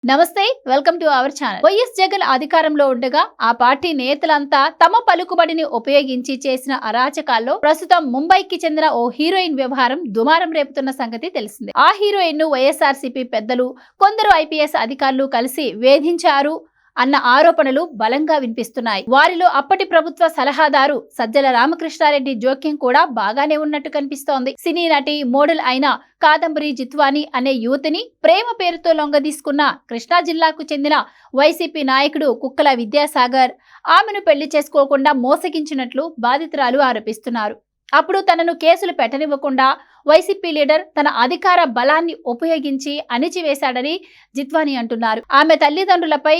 నమస్తే, welcome to our channel. YS Jagan అధికారంలో ఉండగా ఆ పార్టీ నేతలంతా తమ పలుకుబడిని ఉపయోగించి చేసిన అరాచకాల్లో ప్రస్తుతం ముంబైకి చెందిన ఓ హీరోయిన్ వ్యవహారం దుమారం రేపుతున్న సంగతి తెలిసిందే. ఆ హీరోయిన్ ను వైఎస్ఆర్సీపీ పెద్దలు, కొందరు ఐపీఎస్ అధికారులు కలిసి వేధించారు అన్న ఆరోపణలు బలంగా వినిపిస్తున్నాయి. వారిలో అప్పటి ప్రభుత్వ సలహాదారు సజ్జల రామకృష్ణారెడ్డి జోక్యం కూడా బాగానే ఉన్నట్టు కనిపిస్తోంది. సినీ నటి, మోడల్ అయిన కాదంబరి జిత్వాని అనే యువతిని ప్రేమ పేరుతో లొంగదీసుకున్న కృష్ణా జిల్లాకు చెందిన వైసీపీ నాయకుడు కుక్కల విద్యాసాగర్ ఆమెను పెళ్లి చేసుకోకుండా మోసగించినట్లు బాధితురాలు ఆరోపిస్తున్నారు. అప్పుడు తనను కేసులు పెట్టనివ్వకుండా వైసీపీ లీడర్ తన అధికార బలాన్ని ఉపయోగించి అణిచివేశాడని జిత్వాని అంటున్నారు. ఆమె తల్లిదండ్రులపై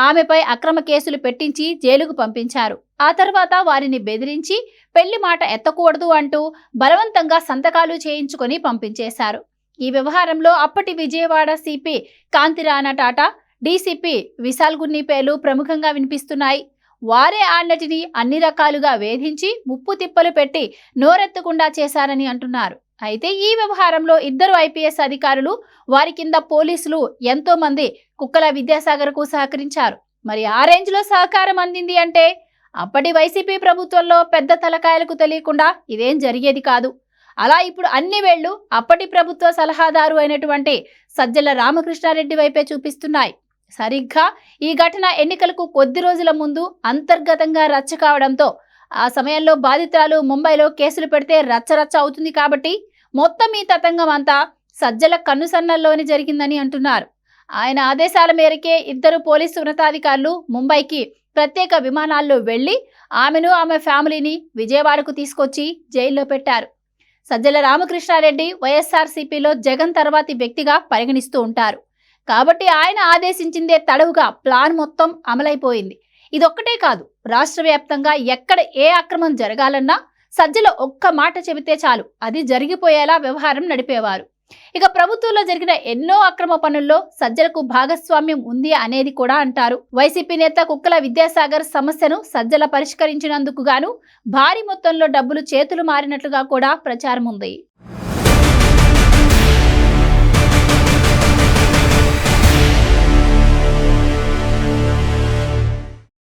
ఆమెపై అక్రమ కేసులు పెట్టించి జైలుకు పంపించారు. ఆ తర్వాత వారిని బెదిరించి పెళ్లి మాట ఎత్తకూడదు అంటూ బలవంతంగా సంతకాలు చేయించుకొని పంపించేశారు. ఈ వ్యవహారంలో అప్పటి విజయవాడ సిపి కాంతిరాణ టాటా, డీసీపీ విశాల్ గున్ని పేర్లు ప్రముఖంగా వినిపిస్తున్నాయి. వారే ఆ నటిని అన్ని రకాలుగా వేధించి ముప్పు తిప్పలు పెట్టి నోరెత్తకుండా చేశారని అంటున్నారు. అయితే ఈ వ్యవహారంలో ఇద్దరు ఐపీఎస్ అధికారులు, వారి కింద పోలీసులు ఎంతో మంది కుక్కల విద్యాసాగర్ కు సహకరించారు. మరి ఆ రేంజ్ లో సహకారం అందింది అంటే అప్పటి వైసీపీ ప్రభుత్వంలో పెద్ద తలకాయలకు తెలియకుండా ఇదేం జరిగేది కాదు. అలా ఇప్పుడు అన్ని వేళ్లు అప్పటి ప్రభుత్వ సలహాదారు అయినటువంటి సజ్జల రామకృష్ణారెడ్డి వైపే చూపిస్తున్నాయి. సరిగ్గా ఈ ఘటన ఎన్నికలకు కొద్ది రోజుల ముందు అంతర్గతంగా రచ్చ కావడంతో ఆ సమయంలో బాధితురాలు ముంబైలో కేసులు పెడితే రచ్చరచ్చ అవుతుంది కాబట్టి మొత్తం ఈ తతంగం అంతా సజ్జల కన్నుసన్నల్లోనే జరిగిందని అంటున్నారు. ఆయన ఆదేశాల మేరకే ఇద్దరు పోలీసు ఉన్నతాధికారులు ముంబైకి ప్రత్యేక విమానాల్లో వెళ్లి ఆమెను, ఆమె ఫ్యామిలీని విజయవాడకు తీసుకొచ్చి జైల్లో పెట్టారు. సజ్జల రామకృష్ణారెడ్డి వైఎస్ఆర్సీపీలో జగన్ తర్వాతి వ్యక్తిగా పరిగణిస్తూ ఉంటారు కాబట్టి ఆయన ఆదేశించిందే తడవుగా ప్లాన్ మొత్తం అమలైపోయింది. ఇదొక్కటే కాదు, రాష్ట్ర వ్యాప్తంగా ఎక్కడ ఏ అక్రమం జరగాలన్నా సజ్జల ఒక్క మాట చెబితే చాలు అది జరిగిపోయేలా వ్యవహారం నడిపేవారు. ఇక ప్రభుత్వంలో జరిగిన ఎన్నో అక్రమ పనుల్లో సజ్జలకు భాగస్వామ్యం ఉంది అనేది కూడా అంటారు. వైసీపీ నేత కుక్కల విద్యాసాగర్ సమస్యను సజ్జల పరిష్కరించినందుకు గాను భారీ మొత్తంలో డబ్బులు చేతులు మారినట్లుగా కూడా ప్రచారం ఉంది.